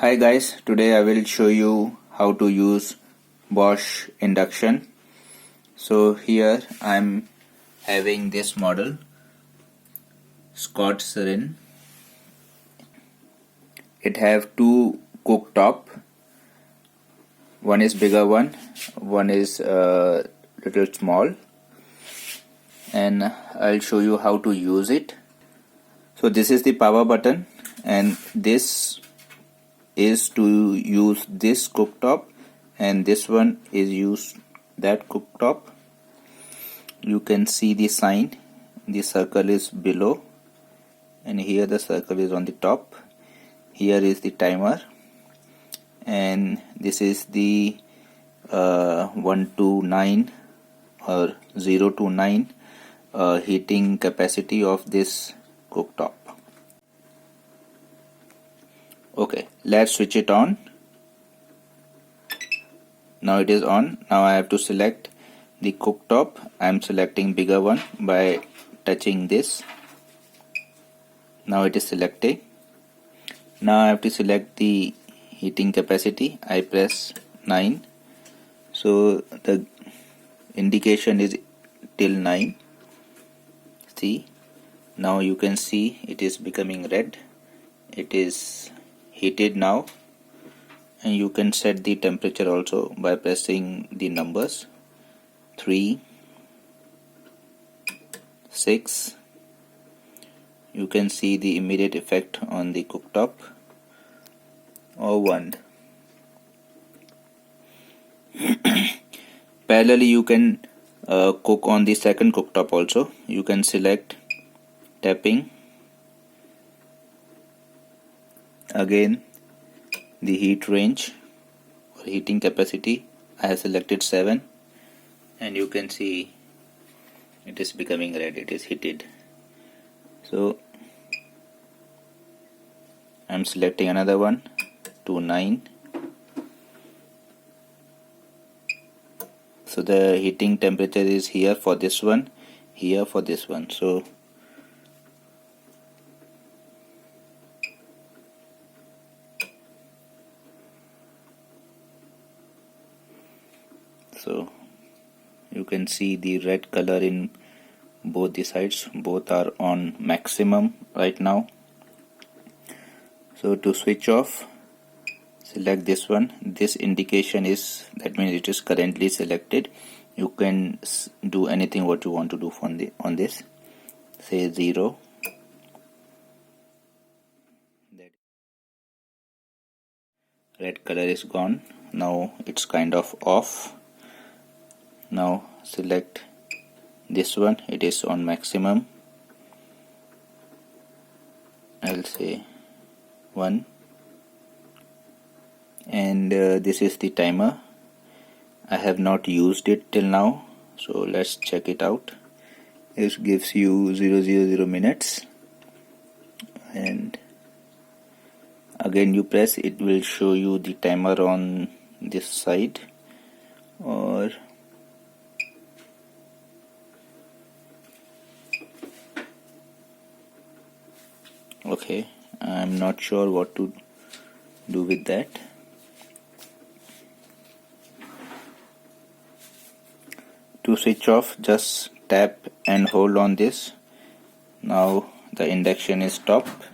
Hi guys, today I will show you how to use Bosch induction. So here I am having this model Schott Ceran. It have two cooktop. One is bigger one is little small, and I'll show you how to use it. So this is the power button, and this is to use this cooktop, and this one is use that cooktop. You can see the sign, the circle is below, and here the circle is on the top. Here is the timer, and this is the 1 to 9 or 0 to 9 heating capacity of this cooktop. Okay, let's switch it on. Now it is on. Now I have to select the cooktop. I am selecting bigger one by touching this. Now it is selecting. Now I have to select the heating capacity. I press 9. So the indication is till 9. See, now you can see it is becoming red. It is heated now, and you can set the temperature also by pressing the numbers 3, 6. You can see the immediate effect on the cooktop, or 1. Parallelly you can cook on the second cooktop also. You can select tapping. Again, the heat range or heating capacity, I have selected 7, and you can see it is becoming red, it is heated. So I am selecting another one to 9. So the heating temperature is here for this one, here for this one. So you can see the red color in both the sides. Both are on maximum right now. So to switch off, select this one. This indication is, that means it is currently selected. You can do anything what you want to do on this. Say 0. Red color is gone. Now it's kind of off. Now select this one, it is on maximum. I'll say 1, and this is the timer. I have not used it till now, so let's check it out. It gives you 000 minutes, and again you press, it will show you the timer on this side. Or okay, I'm not sure what to do with that. To switch off, just tap and hold on this. Now the induction is stopped.